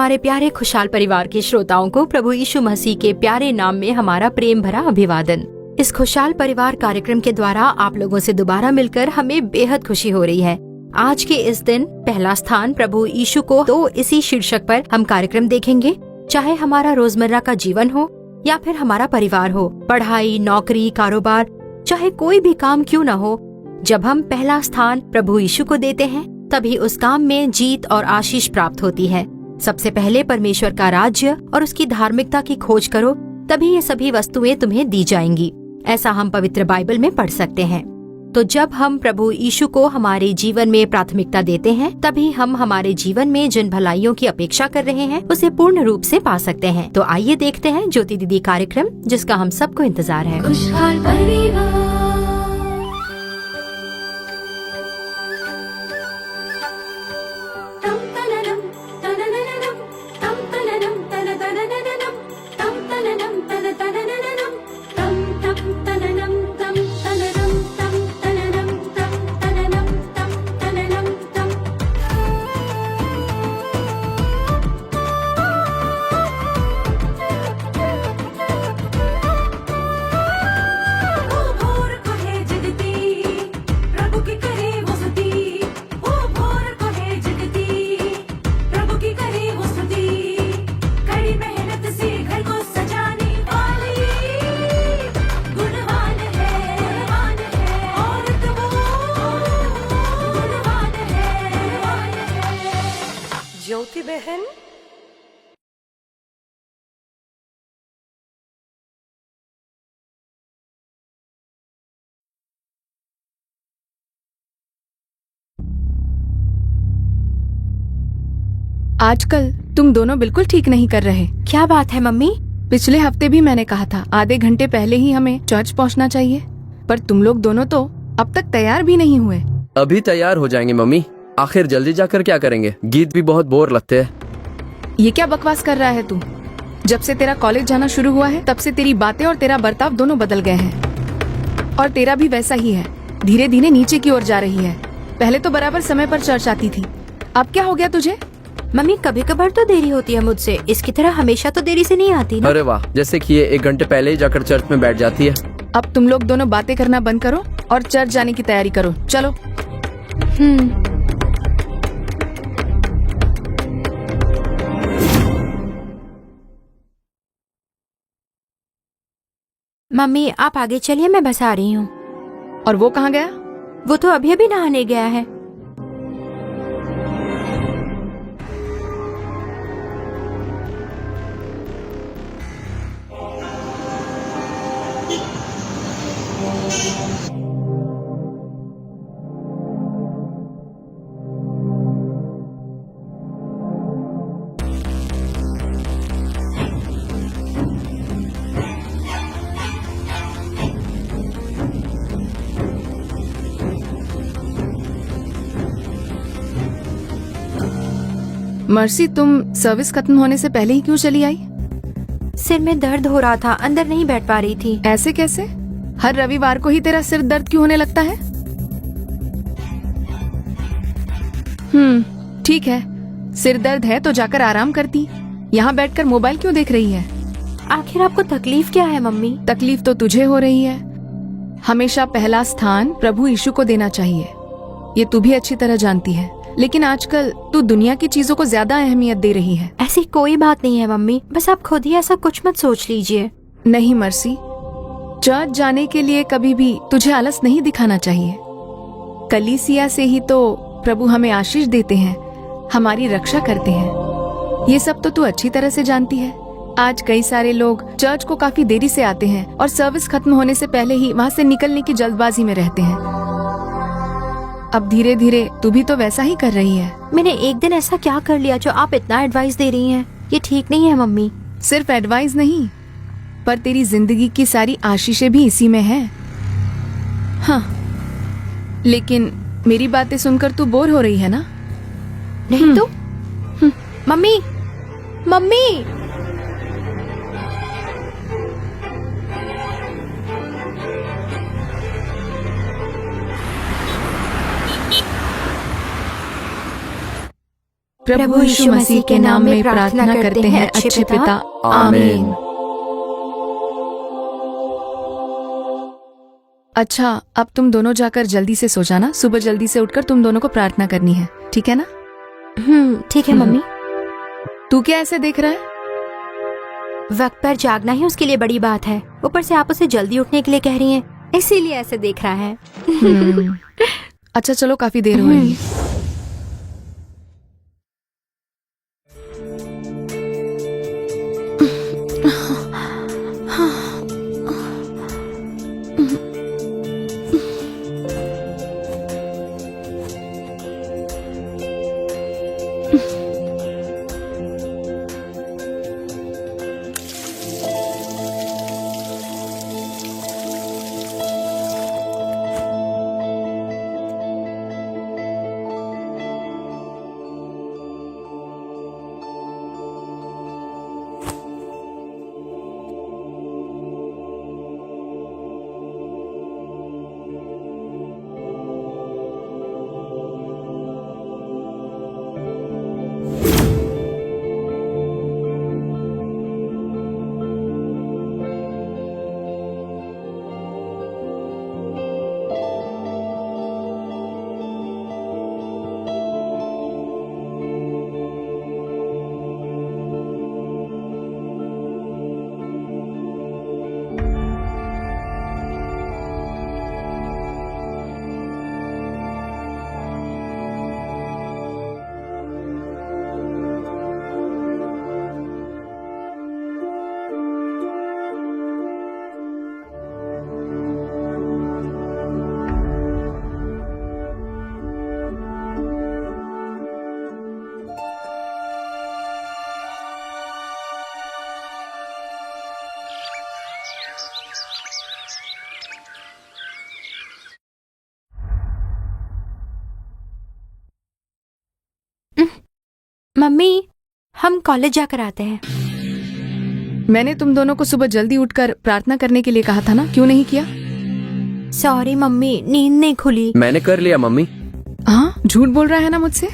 हमारे प्यारे खुशहाल परिवार के श्रोताओं को प्रभु यीशु मसीह के प्यारे नाम में हमारा प्रेम भरा अभिवादन। इस खुशहाल परिवार कार्यक्रम के द्वारा आप लोगों से दोबारा मिलकर हमें बेहद खुशी हो रही है। आज के इस दिन पहला स्थान प्रभु यीशु को, तो इसी शीर्षक पर हम कार्यक्रम देखेंगे। चाहे हमारा रोजमर्रा का जीवन हो या फिर हमारा परिवार हो, पढ़ाई, नौकरी, कारोबार, चाहे कोई भी काम क्यों न हो, जब हम पहला स्थान प्रभु यीशु को देते हैं तभी उस काम में जीत और आशीष प्राप्त होती है। सबसे पहले परमेश्वर का राज्य और उसकी धार्मिकता की खोज करो, तभी ये सभी वस्तुएं तुम्हें दी जाएंगी। ऐसा हम पवित्र बाइबल में पढ़ सकते हैं। तो जब हम प्रभु यीशु को हमारे जीवन में प्राथमिकता देते हैं, तभी हम हमारे जीवन में जिन भलाइयों की अपेक्षा कर रहे हैं उसे पूर्ण रूप से पा सकते हैं। तो आइए देखते हैं ज्योति दीदी कार्यक्रम, जिसका हम सबको इंतजार है। खुशहाल परिवार। ज्योति बहन, आजकल तुम दोनों बिल्कुल ठीक नहीं कर रहे। क्या बात है मम्मी? पिछले हफ्ते भी मैंने कहा था आधे घंटे पहले ही हमें चर्च पहुंचना चाहिए, पर तुम लोग दोनों तो अब तक तैयार भी नहीं हुए। अभी तैयार हो जाएंगे मम्मी, आखिर जल्दी जाकर क्या करेंगे? गीत भी बहुत बोर लगते हैं। ये क्या बकवास कर रहा है तू? जब से तेरा कॉलेज जाना शुरू हुआ है तब से तेरी बातें और तेरा बर्ताव दोनों बदल गए हैं, और तेरा भी वैसा ही है, धीरे धीरे नीचे की ओर जा रही है। पहले तो बराबर समय पर चर्च आती थी, अब क्या हो गया तुझे? मम्मी, कभी कभार तो देरी होती है मुझसे, इसकी तरह हमेशा तो देरी से नहीं आती ना। अरे वाह, जैसे कि ये 1 घंटे पहले ही जाकर चर्च में बैठ जाती है। अब तुम लोग दोनों बातें करना बंद करो और चर्च जाने की तैयारी करो। चलो। मम्मी, आप आगे चलिए, मैं बस आ रही हूँ। और वो कहाँ गया? वो तो अभी अभी नहाने गया है। मर्सी, तुम सर्विस खत्म होने से पहले ही क्यों चली आई? सिर में दर्द हो रहा था, अंदर नहीं बैठ पा रही थी। ऐसे कैसे? हर रविवार को ही तेरा सिर दर्द क्यों होने लगता है? ठीक है, सिर दर्द है तो जाकर आराम करती। यहाँ बैठकर मोबाइल क्यों देख रही है? आखिर आपको तकलीफ क्या है मम्मी? तकलीफ तो तुझे हो रही है। हमेशा पहला स्थान प्रभु यीशु को देना चाहिए, ये तू भी अच्छी तरह जानती है, लेकिन आजकल तू दुनिया की चीजों को ज्यादा अहमियत दे रही है। ऐसी कोई बात नहीं है मम्मी, बस आप खुद ही ऐसा कुछ मत सोच लीजिए। नहीं मर्सी, चर्च जाने के लिए कभी भी तुझे आलस नहीं दिखाना चाहिए। कलीसिया से ही तो प्रभु हमें आशीष देते हैं, हमारी रक्षा करते हैं। ये सब तो तू अच्छी तरह से जानती है। आज कई सारे लोग चर्च को काफी देरी से आते हैं और सर्विस खत्म होने से पहले ही वहाँ से निकलने की जल्दबाजी में रहते हैं। अब धीरे धीरे तू भी तो वैसा ही कर रही है। मैंने एक दिन ऐसा क्या कर लिया जो आप इतना एडवाइस दे रही हैं? ये ठीक नहीं है मम्मी। सिर्फ एडवाइस नहीं, पर तेरी जिंदगी की सारी आशीषें भी इसी में है। हाँ, लेकिन मेरी बातें सुनकर तू बोर हो रही है ना? नहीं तो मम्मी, मम्मी, प्रभु यीशु मसीह के नाम में प्रार्थना करते हैं अच्छे पिता, आमीन। अच्छा, अब तुम दोनों जाकर जल्दी से सो जाना। सुबह जल्दी से उठकर तुम दोनों को प्रार्थना करनी है, ठीक है ना? ठीक है मम्मी। तू क्या ऐसे देख रहा है? वक्त पर जागना ही उसके लिए बड़ी बात है, ऊपर से आप उसे जल्दी उठने के लिए कह रही हैं, इसीलिए ऐसे देख रहा है। अच्छा चलो, काफी देर हो रही है। मम्मी, हम कॉलेज जाकर आते हैं। मैंने तुम दोनों को सुबह जल्दी उठकर प्रार्थना करने के लिए कहा था ना, क्यों नहीं किया? सॉरी मम्मी, नींद नहीं खुली। मैंने कर लिया मम्मी। हाँ, झूठ बोल रहा है ना मुझसे?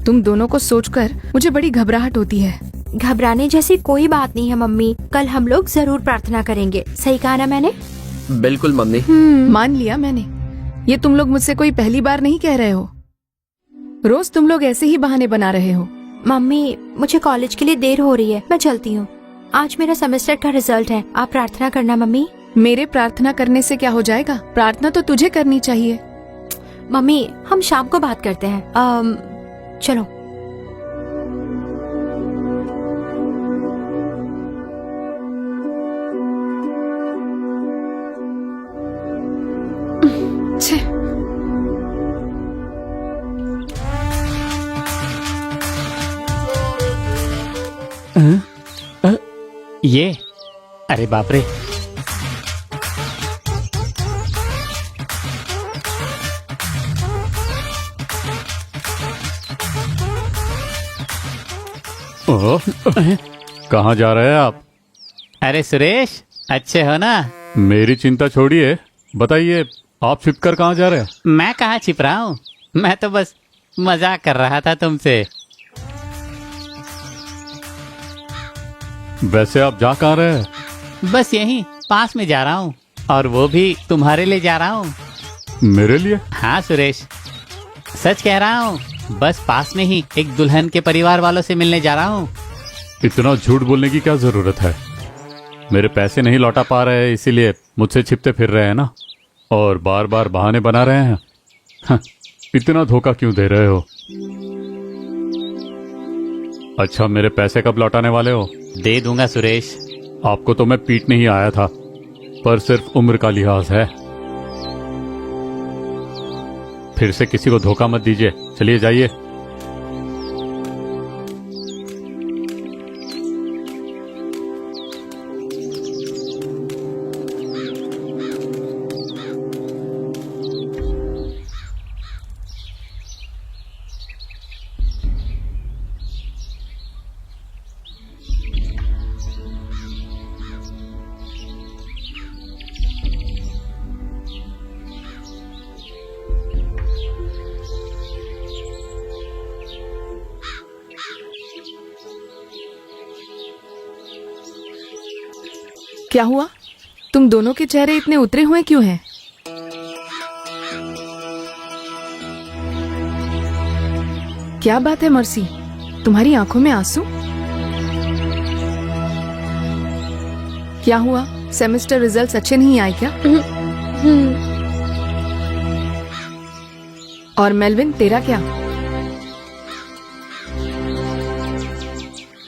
तुम दोनों को सोचकर मुझे बड़ी घबराहट होती है। घबराने जैसी कोई बात नहीं है मम्मी, कल हम लोग जरूर प्रार्थना करेंगे। सही कहा ना मैंने? बिल्कुल मम्मी। मान लिया मैंने। ये तुम लोग मुझसे कोई पहली बार नहीं कह रहे हो। रोज तुम लोग ऐसे ही बहाने बना रहे हो। मम्मी, मुझे कॉलेज के लिए देर हो रही है, मैं चलती हूँ। आज मेरा सेमेस्टर का रिजल्ट है, आप प्रार्थना करना मम्मी। मेरे प्रार्थना करने से क्या हो जाएगा? प्रार्थना तो तुझे करनी चाहिए। मम्मी, हम शाम को बात करते हैं। चलो। ये अरे बाप रे, ओह, कहाँ जा रहे हैं आप? अरे सुरेश, अच्छे हो ना? मेरी चिंता छोड़िए, बताइए आप छिप कर कहाँ जा रहे हैं? मैं कहाँ छिप रहा हूँ, मैं तो बस मजाक कर रहा था तुमसे। वैसे आप जा कहाँ रहे हैं? बस यहीं पास में जा रहा हूँ, और वो भी तुम्हारे लिए जा रहा हूँ। मेरे लिए? हाँ सुरेश, सच कह रहा हूँ, बस पास में ही एक दुल्हन के परिवार वालों से मिलने जा रहा हूँ। इतना झूठ बोलने की क्या जरूरत है? मेरे पैसे नहीं लौटा पा रहे हैं, इसीलिए मुझसे छिपते फिर रहे हैं ना, और बार बार बहाने बना रहे हैं। इतना धोखा क्यों दे रहे हो? अच्छा, मेरे पैसे कब लौटाने वाले हो? दे दूंगा सुरेश। आपको तो मैं पीटने ही आया था, पर सिर्फ उम्र का लिहाज है। फिर से किसी को धोखा मत दीजिए। चलिए जाइए। क्या हुआ? तुम दोनों के चेहरे इतने उतरे हुए क्यों हैं? क्या बात है मर्सी, तुम्हारी आंखों में आंसू? क्या हुआ? सेमेस्टर रिजल्ट्स अच्छे नहीं आए क्या? और मेलविन, तेरा क्या?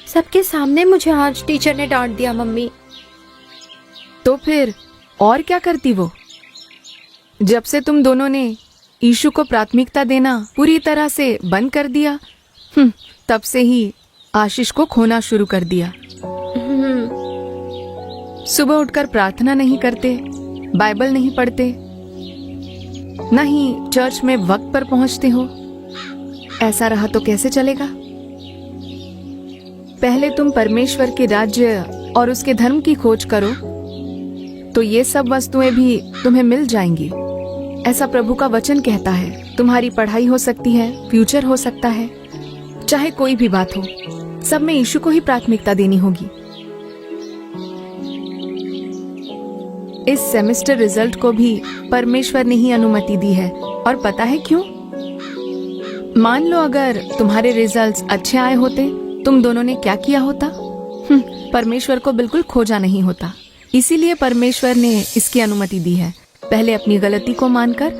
सबके सामने मुझे आज टीचर ने डांट दिया मम्मी। तो फिर और क्या करती वो? जब से तुम दोनों ने यीशु को प्राथमिकता देना पूरी तरह से बंद कर दिया, तब से ही आशीष को खोना शुरू कर दिया। सुबह उठकर प्रार्थना नहीं करते, बाइबल नहीं पढ़ते, न ही चर्च में वक्त पर पहुंचते हो। ऐसा रहा तो कैसे चलेगा? पहले तुम परमेश्वर के राज्य और उसके धर्म की खोज करो, तो ये सब वस्तुएं भी तुम्हें मिल जाएंगी। ऐसा प्रभु का वचन कहता है। तुम्हारी पढ़ाई हो सकती है, फ्यूचर हो सकता है, चाहे कोई भी बात हो, सब में यीशु को ही प्राथमिकता देनी होगी। इस सेमेस्टर रिजल्ट को भी परमेश्वर ने ही अनुमति दी है, और पता है क्यों? मान लो अगर तुम्हारे रिजल्ट्स अच्छे आए होते, तुम दोनों ने क्या किया होता? परमेश्वर को बिल्कुल खोजा नहीं होता। इसीलिए परमेश्वर ने इसकी अनुमति दी है। पहले अपनी गलती को मानकर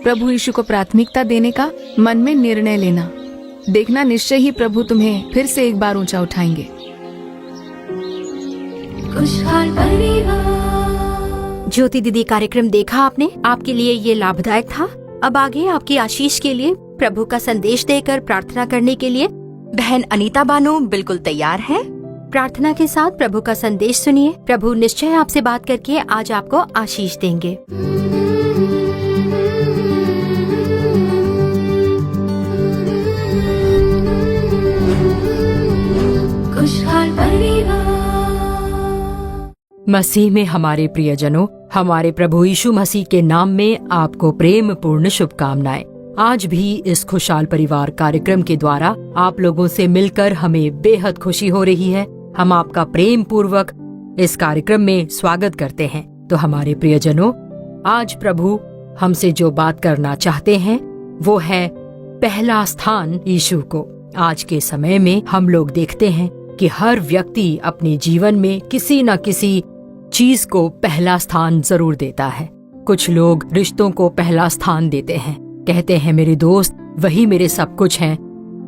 प्रभु यीशु को प्राथमिकता देने का मन में निर्णय लेना। देखना, निश्चय ही प्रभु तुम्हें फिर से एक बार ऊंचा उठाएंगे। खुशहाल परिवार। ज्योति दीदी, कार्यक्रम देखा आपने? आपके लिए ये लाभदायक था। अब आगे आपकी आशीष के लिए प्रभु का संदेश देकर प्रार्थना करने के लिए बहन अनीता बानो बिल्कुल तैयार है। प्रार्थना के साथ प्रभु का संदेश सुनिए। प्रभु निश्चय आपसे बात करके आज आपको आशीष देंगे। खुशहाल परिवार। मसीह में हमारे प्रियजनों, हमारे प्रभु यीशु मसीह के नाम में आपको प्रेम पूर्ण शुभकामनाएं। आज भी इस खुशहाल परिवार कार्यक्रम के द्वारा आप लोगों से मिलकर हमें बेहद खुशी हो रही है। हम आपका प्रेम पूर्वक इस कार्यक्रम में स्वागत करते हैं। तो हमारे प्रियजनों, आज प्रभु हमसे जो बात करना चाहते हैं वो है पहला स्थान यीशु को। आज के समय में हम लोग देखते हैं कि हर व्यक्ति अपने जीवन में किसी न किसी चीज को पहला स्थान जरूर देता है। कुछ लोग रिश्तों को पहला स्थान देते हैं, कहते हैं मेरे दोस्त वही मेरे सब कुछ हैं।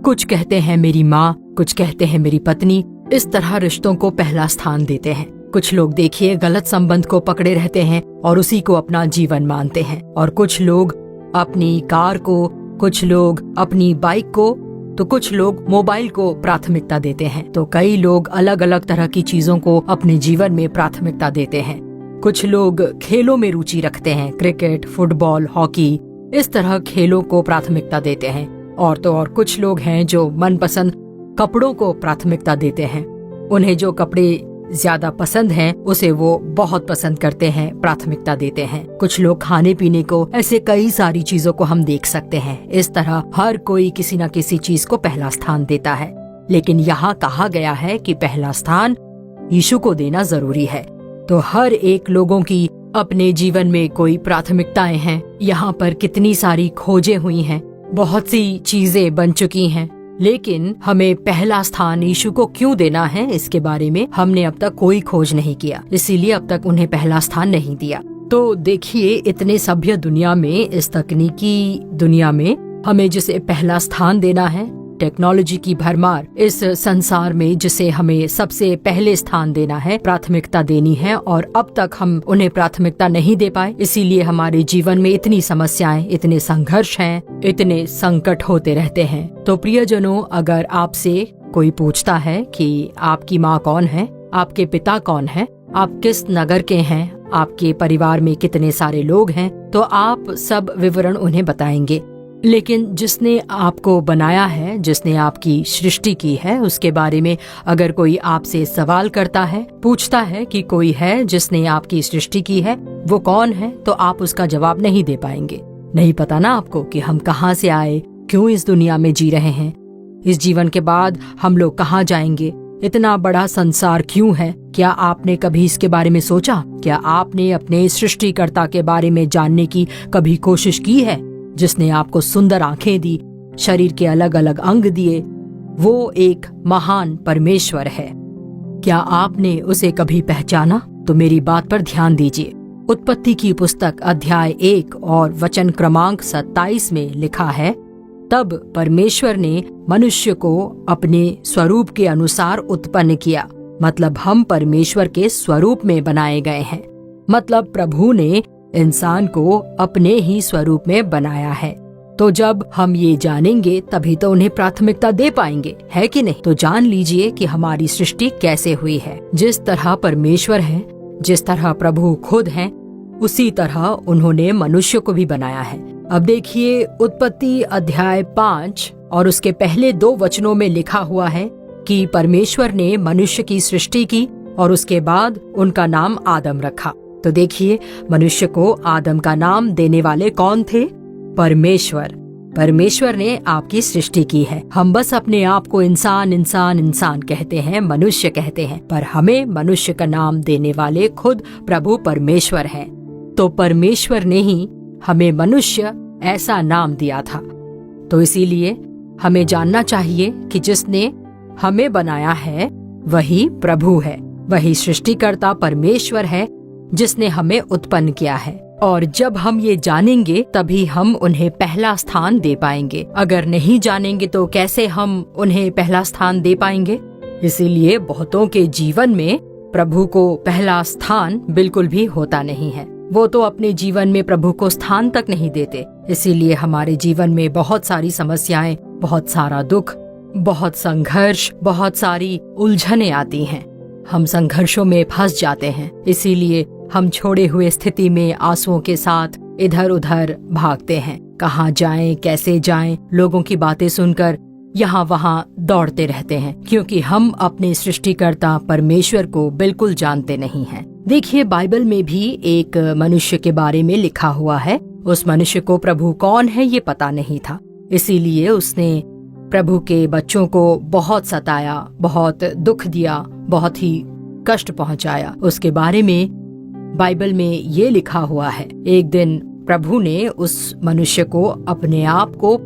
कुछ कहते हैं मेरी माँ, कुछ कहते हैं मेरी पत्नी। इस तरह रिश्तों को पहला स्थान देते हैं। कुछ लोग देखिए गलत संबंध को पकड़े रहते हैं और उसी को अपना जीवन मानते हैं। और कुछ लोग अपनी कार को, कुछ लोग अपनी बाइक को, तो कुछ लोग मोबाइल को प्राथमिकता देते हैं। तो कई लोग अलग अलग तरह की चीजों को अपने जीवन में प्राथमिकता देते हैं। कुछ लोग खेलों में रुचि रखते हैं, क्रिकेट, फुटबॉल, हॉकी, इस तरह खेलों को प्राथमिकता देते हैं। और तो और कुछ लोग हैं जो मनपसंद कपड़ों को प्राथमिकता देते हैं। उन्हें जो कपड़े ज्यादा पसंद हैं उसे वो बहुत पसंद करते हैं, प्राथमिकता देते हैं। कुछ लोग खाने पीने को, ऐसे कई सारी चीजों को हम देख सकते हैं। इस तरह हर कोई किसी न किसी चीज को पहला स्थान देता है। लेकिन यहाँ कहा गया है कि पहला स्थान यीशु को देना जरूरी है। तो हर एक लोगों की अपने जीवन में कोई प्राथमिकताएं हैं। यहाँ पर कितनी सारी खोजें हुई हैं, बहुत सी चीजें बन चुकी हैं, लेकिन हमें पहला स्थान यीशु को क्यों देना है, इसके बारे में हमने अब तक कोई खोज नहीं किया। इसीलिए अब तक उन्हें पहला स्थान नहीं दिया। तो देखिए, इतने सभ्य दुनिया में, इस तकनीकी दुनिया में हमें जिसे पहला स्थान देना है, टेक्नोलॉजी की भरमार इस संसार में जिसे हमें सबसे पहले स्थान देना है, प्राथमिकता देनी है, और अब तक हम उन्हें प्राथमिकता नहीं दे पाए। इसीलिए हमारे जीवन में इतनी समस्याएं, इतने संघर्ष हैं, इतने संकट होते रहते हैं। तो प्रियजनों, अगर आपसे कोई पूछता है कि आपकी माँ कौन है, आपके पिता कौन है, आप किस नगर के हैं, आपके परिवार में कितने सारे लोग हैं, तो आप सब विवरण उन्हें बताएंगे। लेकिन जिसने आपको बनाया है, जिसने आपकी सृष्टि की है, उसके बारे में अगर कोई आपसे सवाल करता है, पूछता है कि कोई है जिसने आपकी सृष्टि की है, वो कौन है, तो आप उसका जवाब नहीं दे पाएंगे। नहीं पता ना आपको कि हम कहाँ से आए, क्यों इस दुनिया में जी रहे हैं, इस जीवन के बाद हम लोग कहाँ जाएंगे, इतना बड़ा संसार क्यों है? क्या आपने कभी इसके बारे में सोचा? क्या आपने अपने सृष्टिकर्ता के बारे में जानने की कभी कोशिश की है, जिसने आपको सुंदर आंखें दी, शरीर के अलग अलग अंग दिए? वो एक महान परमेश्वर है। क्या आपने उसे कभी पहचाना? तो मेरी बात पर ध्यान दीजिए। उत्पत्ति की पुस्तक अध्याय 1 और वचन क्रमांक 27 में लिखा है, तब परमेश्वर ने मनुष्य को अपने स्वरूप के अनुसार उत्पन्न किया। मतलब हम परमेश्वर के स्वरूप में बनाए गए हैं। मतलब प्रभु ने इंसान को अपने ही स्वरूप में बनाया है। तो जब हम ये जानेंगे तभी तो उन्हें प्राथमिकता दे पाएंगे, है कि नहीं? तो जान लीजिए कि हमारी सृष्टि कैसे हुई है। जिस तरह परमेश्वर है, जिस तरह प्रभु खुद हैं, उसी तरह उन्होंने मनुष्य को भी बनाया है। अब देखिए, उत्पत्ति अध्याय 5 और उसके पहले 2 वचनों में लिखा हुआ है कि परमेश्वर ने मनुष्य की सृष्टि की और उसके बाद उनका नाम आदम रखा। तो देखिए, मनुष्य को आदम का नाम देने वाले कौन थे? परमेश्वर। परमेश्वर ने आपकी सृष्टि की है। हम बस अपने आप को इंसान इंसान इंसान कहते हैं, मनुष्य कहते हैं, पर हमें मनुष्य का नाम देने वाले खुद प्रभु परमेश्वर हैं। तो परमेश्वर ने ही हमें मनुष्य ऐसा नाम दिया था। तो इसीलिए हमें जानना चाहिए कि जिसने हमें बनाया है वही प्रभु है, वही सृष्टिकर्ता परमेश्वर है जिसने हमें उत्पन्न किया है। और जब हम ये जानेंगे तभी हम उन्हें पहला स्थान दे पाएंगे। अगर नहीं जानेंगे तो कैसे हम उन्हें पहला स्थान दे पाएंगे? इसीलिए बहुतों के जीवन में प्रभु को पहला स्थान बिल्कुल भी होता नहीं है। वो तो अपने जीवन में प्रभु को स्थान तक नहीं देते। इसीलिए हमारे जीवन में बहुत सारी समस्याएं, बहुत सारा दुख, बहुत संघर्ष, बहुत सारी उलझनें आती हैं। हम संघर्षों में फंस जाते हैं। इसीलिए हम छोड़े हुए स्थिति में आंसुओं के साथ इधर उधर भागते हैं। कहाँ जाएं, कैसे जाएं, लोगों की बातें सुनकर यहाँ वहाँ दौड़ते रहते हैं, क्योंकि हम अपने सृष्टिकर्ता परमेश्वर को बिल्कुल जानते नहीं हैं। देखिए, बाइबल में भी एक मनुष्य के बारे में लिखा हुआ है। उस मनुष्य को प्रभु कौन है ये पता नहीं था। इसीलिए उसने प्रभु के बच्चों को बहुत सताया, बहुत दुख दिया, बहुत ही कष्ट पहुंचाया। उसके बारे में बाइबल में ये लिखा हुआ है, एक दिन प्रभु ने उस मनुष्य को अपने आप को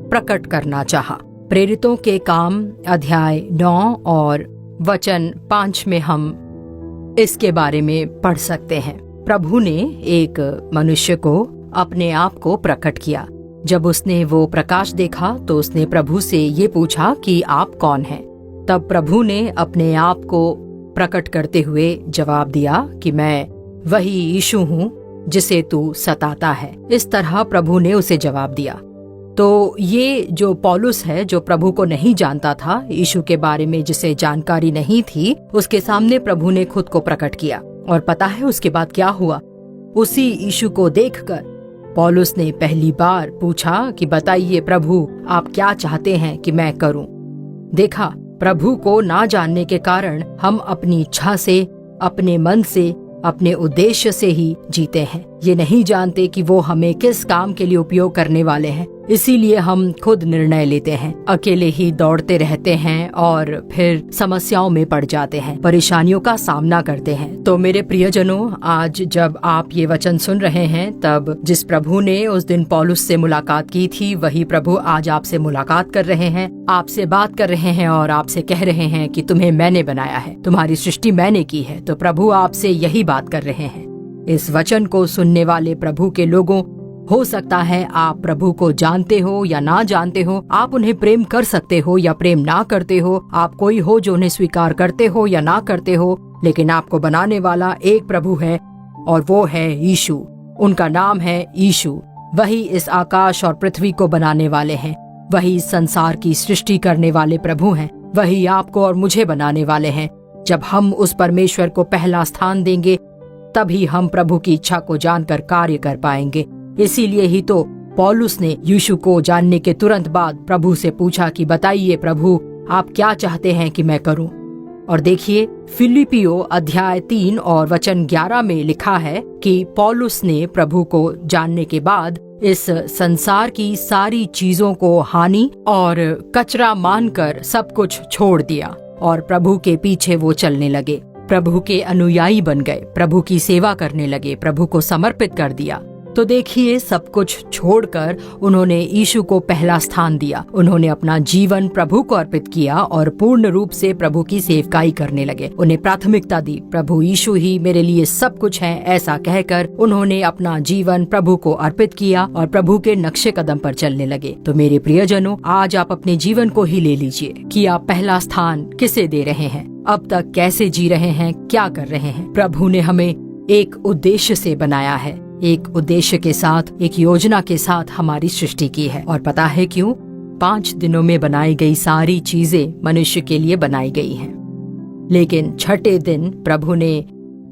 प्रकट करना चाहा। प्रेरितों के काम अध्याय 9 और वचन 5 में हम इसके बारे में पढ़ सकते हैं। प्रभु ने एक मनुष्य को अपने आप को प्रकट किया। जब उसने वो प्रकाश देखा तो उसने प्रभु से ये पूछा कि आप कौन हैं? तब प्रभु ने अपने आप को प्रकट करते हुए जवाब दिया कि मैं वही यीशु हूँ जिसे तू सताता है। इस तरह प्रभु ने उसे जवाब दिया। तो ये जो पौलुस है, जो प्रभु को नहीं जानता था, यीशु के बारे में जिसे जानकारी नहीं थी, उसके सामने प्रभु ने खुद को प्रकट किया। और पता है उसके बाद क्या हुआ? उसी यीशु को देखकर पौलुस ने पहली बार पूछा कि बताइए प्रभु, आप क्या चाहते हैं कि मैं करूं? देखा, प्रभु को ना जानने के कारण हम अपनी इच्छा से, अपने मन से, अपने उद्देश्य से ही जीते हैं। ये नहीं जानते कि वो हमें किस काम के लिए उपयोग करने वाले हैं। इसीलिए हम खुद निर्णय लेते हैं, अकेले ही दौड़ते रहते हैं और फिर समस्याओं में पड़ जाते हैं, परेशानियों का सामना करते हैं। तो मेरे प्रियजनों, आज जब आप ये वचन सुन रहे हैं, तब जिस प्रभु ने उस दिन पौलुस से मुलाकात की थी, वही प्रभु आज आपसे मुलाकात कर रहे हैं, आपसे बात कर रहे हैं और आपसे कह रहे हैं कि तुम्हें मैंने बनाया है, तुम्हारी सृष्टि मैंने की है। तो प्रभु आपसे यही बात कर रहे हैं। इस वचन को सुनने वाले प्रभु के लोगों, हो सकता है आप प्रभु को जानते हो या ना जानते हो, आप उन्हें प्रेम कर सकते हो या प्रेम ना करते हो, आप कोई हो जो उन्हें स्वीकार करते हो या ना करते हो, लेकिन आपको बनाने वाला एक प्रभु है और वो है यीशु। उनका नाम है यीशु। वही इस आकाश और पृथ्वी को बनाने वाले हैं, वही संसार की सृष्टि करने वाले प्रभु हैं, वही आपको और मुझे बनाने वाले हैं। जब हम उस परमेश्वर को पहला स्थान देंगे तभी हम प्रभु की इच्छा को जानकर कार्य कर पाएंगे। इसीलिए ही तो पौलुस ने यीशु को जानने के तुरंत बाद प्रभु से पूछा कि बताइए प्रभु, आप क्या चाहते हैं कि मैं करूं? और देखिए, फिलिपियो अध्याय 3 और वचन 11 में लिखा है कि पौलुस ने प्रभु को जानने के बाद इस संसार की सारी चीजों को हानि और कचरा मानकर सब कुछ छोड़ दिया। और प्रभु के पीछे वो चलने लगे, प्रभु के अनुयायी बन गए, प्रभु की सेवा करने लगे, प्रभु को समर्पित कर दिया। तो देखिए, सब कुछ छोड़कर उन्होंने यीशु को पहला स्थान दिया। उन्होंने अपना जीवन प्रभु को अर्पित किया और पूर्ण रूप से प्रभु की सेवकाई करने लगे। उन्हें प्राथमिकता दी, प्रभु यीशु ही मेरे लिए सब कुछ है, ऐसा कहकर उन्होंने अपना जीवन प्रभु को अर्पित किया और प्रभु के नक्शे कदम पर चलने लगे। तो मेरे प्रियजनों, आज आप अपने जीवन को ही ले लीजिए कि आप पहला स्थान किसे दे रहे हैं, अब तक कैसे जी रहे हैं, क्या कर रहे हैं। प्रभु ने हमें एक उद्देश्य से बनाया है, एक उद्देश्य के साथ, एक योजना के साथ हमारी सृष्टि की है। और पता है क्यों? 5 दिनों में बनाई गई सारी चीजें मनुष्य के लिए बनाई गई हैं, लेकिन छठे दिन प्रभु ने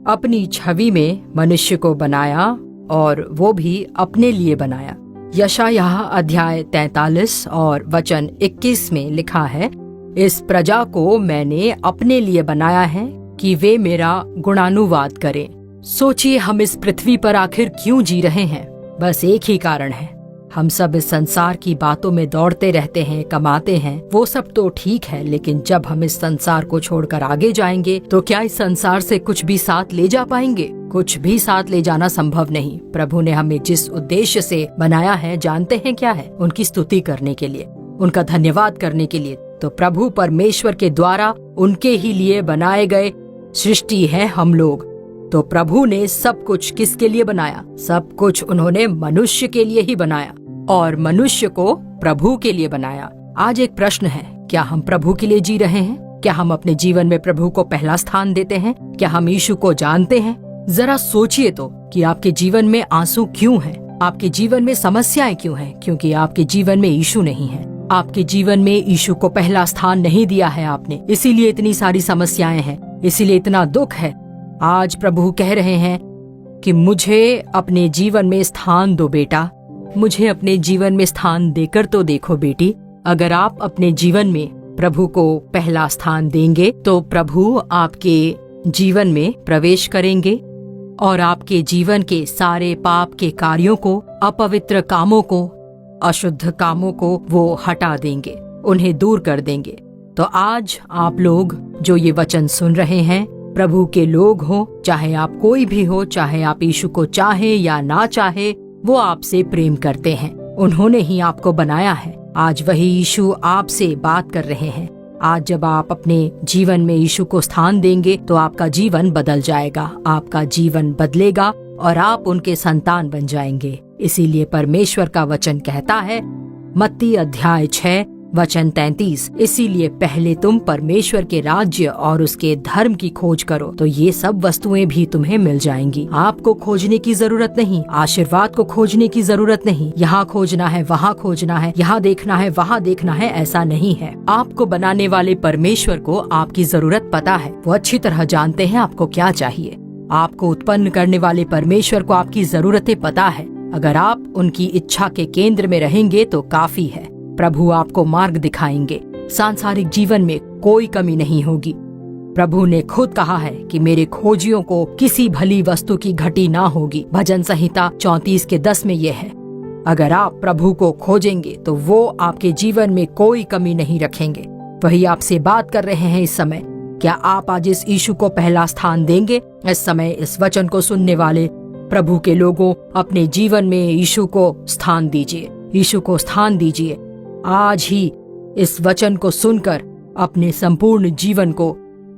अपनी छवि में मनुष्य को बनाया और वो भी अपने लिए बनाया। यशायाह अध्याय 43 और वचन 21 में लिखा है, इस प्रजा को मैंने अपने लिए बनाया है कि वे मेरा गुणानुवाद करें। सोचिए, हम इस पृथ्वी पर आखिर क्यों जी रहे हैं? बस एक ही कारण है, हम सब इस संसार की बातों में दौड़ते रहते हैं, कमाते हैं, वो सब तो ठीक है, लेकिन जब हम इस संसार को छोड़कर आगे जाएंगे तो क्या इस संसार से कुछ भी साथ ले जा पाएंगे? कुछ भी साथ ले जाना संभव नहीं। प्रभु ने हमें जिस उद्देश्य से बनाया है, जानते हैं क्या है? उनकी स्तुति करने के लिए, उनका धन्यवाद करने के लिए। तो प्रभु परमेश्वर के द्वारा उनके ही लिए बनाए गए सृष्टि है हम लोग। तो प्रभु ने सब कुछ किसके लिए बनाया? सब कुछ उन्होंने मनुष्य के लिए ही बनाया और मनुष्य को प्रभु के लिए बनाया। आज एक प्रश्न है, क्या हम प्रभु के लिए जी रहे हैं? क्या हम अपने जीवन में प्रभु को पहला स्थान देते हैं? क्या हम यीशु को जानते हैं? जरा सोचिए तो कि आपके जीवन में आंसू क्यों हैं? आपके जीवन में समस्याएं क्यों हैं? क्योंकि आपके जीवन में यीशु नहीं है। आपके जीवन में यीशु को पहला स्थान नहीं दिया है आपने, इसीलिए इतनी सारी समस्याएं हैं, इसीलिए इतना दुख है। आज प्रभु कह रहे हैं कि मुझे अपने जीवन में स्थान दो बेटा, मुझे अपने जीवन में स्थान देकर तो देखो बेटी। अगर आप अपने जीवन में प्रभु को पहला स्थान देंगे तो प्रभु आपके जीवन में प्रवेश करेंगे और आपके जीवन के सारे पाप के कार्यों को, अपवित्र कामों को, अशुद्ध कामों को वो हटा देंगे, उन्हें दूर कर देंगे। तो आज आप लोग जो ये वचन सुन रहे हैं, प्रभु के लोग हो, चाहे आप कोई भी हो, चाहे आप यीशु को चाहे या ना चाहे, वो आपसे प्रेम करते हैं। उन्होंने ही आपको बनाया है। आज वही यीशु आपसे बात कर रहे हैं। आज जब आप अपने जीवन में यीशु को स्थान देंगे तो आपका जीवन बदल जाएगा, आपका जीवन बदलेगा और आप उनके संतान बन जाएंगे। इसीलिए परमेश्वर का वचन कहता है, मत्ती अध्याय 6 वचन 33, इसीलिए पहले तुम परमेश्वर के राज्य और उसके धर्म की खोज करो तो ये सब वस्तुएं भी तुम्हें मिल जाएंगी। आपको खोजने की जरूरत नहीं, आशीर्वाद को खोजने की जरूरत नहीं, यहाँ खोजना है, वहाँ खोजना है, यहाँ देखना है, वहाँ देखना है, ऐसा नहीं है। आपको बनाने वाले परमेश्वर को आपकी जरूरत पता है, वो अच्छी तरह जानते हैं आपको क्या चाहिए। आपको उत्पन्न करने वाले परमेश्वर को आपकी जरूरतें पता है। अगर आप उनकी इच्छा के केंद्र में रहेंगे तो काफी है। प्रभु आपको मार्ग दिखाएंगे, सांसारिक जीवन में कोई कमी नहीं होगी। प्रभु ने खुद कहा है कि मेरे खोजियों को किसी भली वस्तु की घटी ना होगी। भजन संहिता 34:10 में यह है। अगर आप प्रभु को खोजेंगे तो वो आपके जीवन में कोई कमी नहीं रखेंगे। वही आपसे बात कर रहे हैं इस समय। क्या आप आज इस यीशु को पहला स्थान देंगे? इस समय इस वचन को सुनने वाले प्रभु के लोगों, अपने जीवन में यीशु को स्थान दीजिए, यीशु को स्थान दीजिए। आज ही इस वचन को सुनकर अपने संपूर्ण जीवन को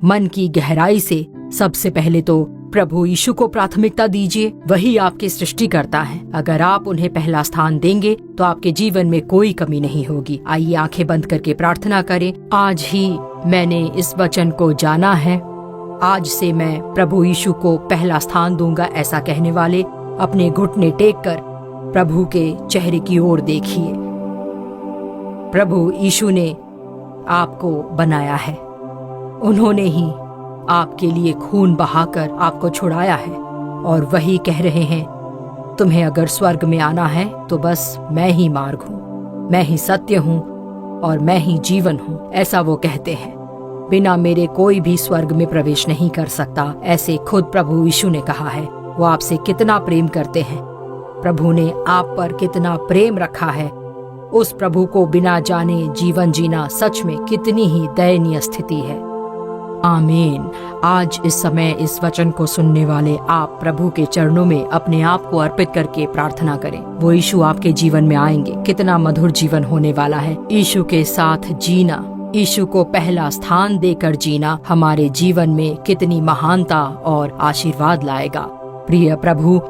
मन की गहराई से सबसे पहले तो प्रभु यीशु को प्राथमिकता दीजिए। वही आपकी सृष्टि करता है। अगर आप उन्हें पहला स्थान देंगे तो आपके जीवन में कोई कमी नहीं होगी। आइए आंखें बंद करके प्रार्थना करें। आज ही मैंने इस वचन को जाना है, आज से मैं प्रभु यीशु को पहला स्थान दूंगा, ऐसा कहने वाले अपने घुटने टेक कर प्रभु के चेहरे की ओर देखिए। प्रभु यीशु ने आपको बनाया है, उन्होंने ही आपके लिए खून बहाकर आपको छुड़ाया है और वही कह रहे हैं, तुम्हें अगर स्वर्ग में आना है तो बस मैं ही मार्ग हूँ, मैं ही सत्य हूँ और मैं ही जीवन हूँ, ऐसा वो कहते हैं। बिना मेरे कोई भी स्वर्ग में प्रवेश नहीं कर सकता, ऐसे खुद प्रभु यीशु ने कहा है। वो आपसे कितना प्रेम करते हैं, प्रभु ने आप पर कितना प्रेम रखा है। उस प्रभु को बिना जाने जीवन जीना सच में कितनी ही दयनीय स्थिति है। आमीन। आज इस समय इस वचन को सुनने वाले आप प्रभु के चरणों में अपने आप को अर्पित करके प्रार्थना करें। वो यीशु आपके जीवन में आएंगे। कितना मधुर जीवन होने वाला है। यीशु के साथ जीना, यीशु को पहला स्थान देकर जीना हमारे जीवन में कितनी महानता और आशीर्वाद लाएगा। प्रिय प्रभु,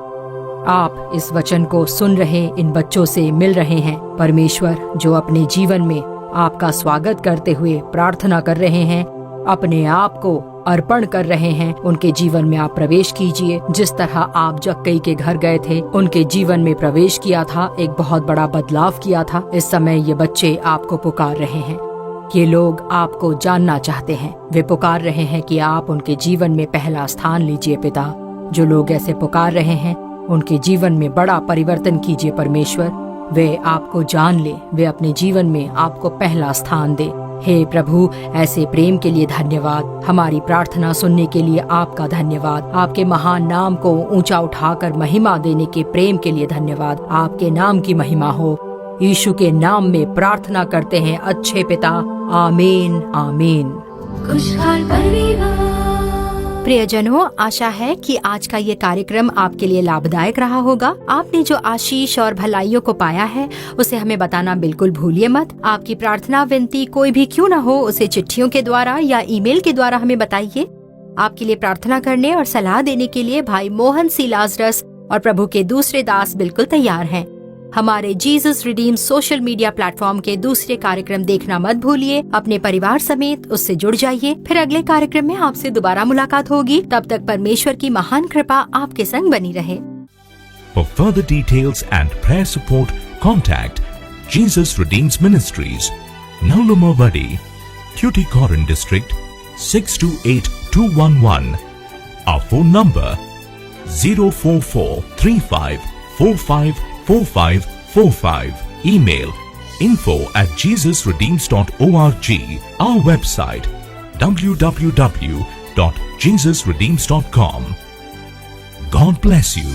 आप इस वचन को सुन रहे इन बच्चों से मिल रहे हैं। परमेश्वर, जो अपने जीवन में आपका स्वागत करते हुए प्रार्थना कर रहे हैं, अपने आप को अर्पण कर रहे हैं, उनके जीवन में आप प्रवेश कीजिए। जिस तरह आप जक्कई के घर गए थे, उनके जीवन में प्रवेश किया था, एक बहुत बड़ा बदलाव किया था। इस समय ये बच्चे आपको पुकार रहे हैं। ये लोग आपको जानना चाहते हैं। वे पुकार रहे हैं कि आप उनके जीवन में पहला स्थान लीजिए। पिता, जो लोग ऐसे पुकार रहे हैं, उनके जीवन में बड़ा परिवर्तन कीजिए। परमेश्वर, वे आपको जान ले, वे अपने जीवन में आपको पहला स्थान दे। हे प्रभु, ऐसे प्रेम के लिए धन्यवाद। हमारी प्रार्थना सुनने के लिए आपका धन्यवाद। आपके महान नाम को ऊंचा उठाकर महिमा देने के प्रेम के लिए धन्यवाद। आपके नाम की महिमा हो। यीशु के नाम में प्रार्थना करते हैं अच्छे पिता। आमीन, आमीन। खुशहाल परिवार। प्रियजनों, आशा है कि आज का ये कार्यक्रम आपके लिए लाभदायक रहा होगा। आपने जो आशीष और भलाइयों को पाया है, उसे हमें बताना बिल्कुल भूलिए मत। आपकी प्रार्थना विनती कोई भी क्यों न हो, उसे चिट्ठियों के द्वारा या ईमेल के द्वारा हमें बताइए। आपके लिए प्रार्थना करने और सलाह देने के लिए भाई मोहन सी लाजरस और प्रभु के दूसरे दास बिल्कुल तैयार हैं। हमारे Jesus redeem social media platform के दूसरे कार्यक्रम देखना मत भूलिए। अपने परिवार समेत उससे जुड़ जाइए। फिर अगले कार्यक्रम में आपसे दोबारा मुलाकात होगी। तब तक परमेश्वर की महान कृपा आपके संग बनी रहे। For further details and prayer support, contact Jesus Redeems Ministries, Naulumavadi, Tuticorin District, 628211. Our phone number 04435454545. Email info@jesusredeems.org. Our website www.jesusredeems.com. God bless you.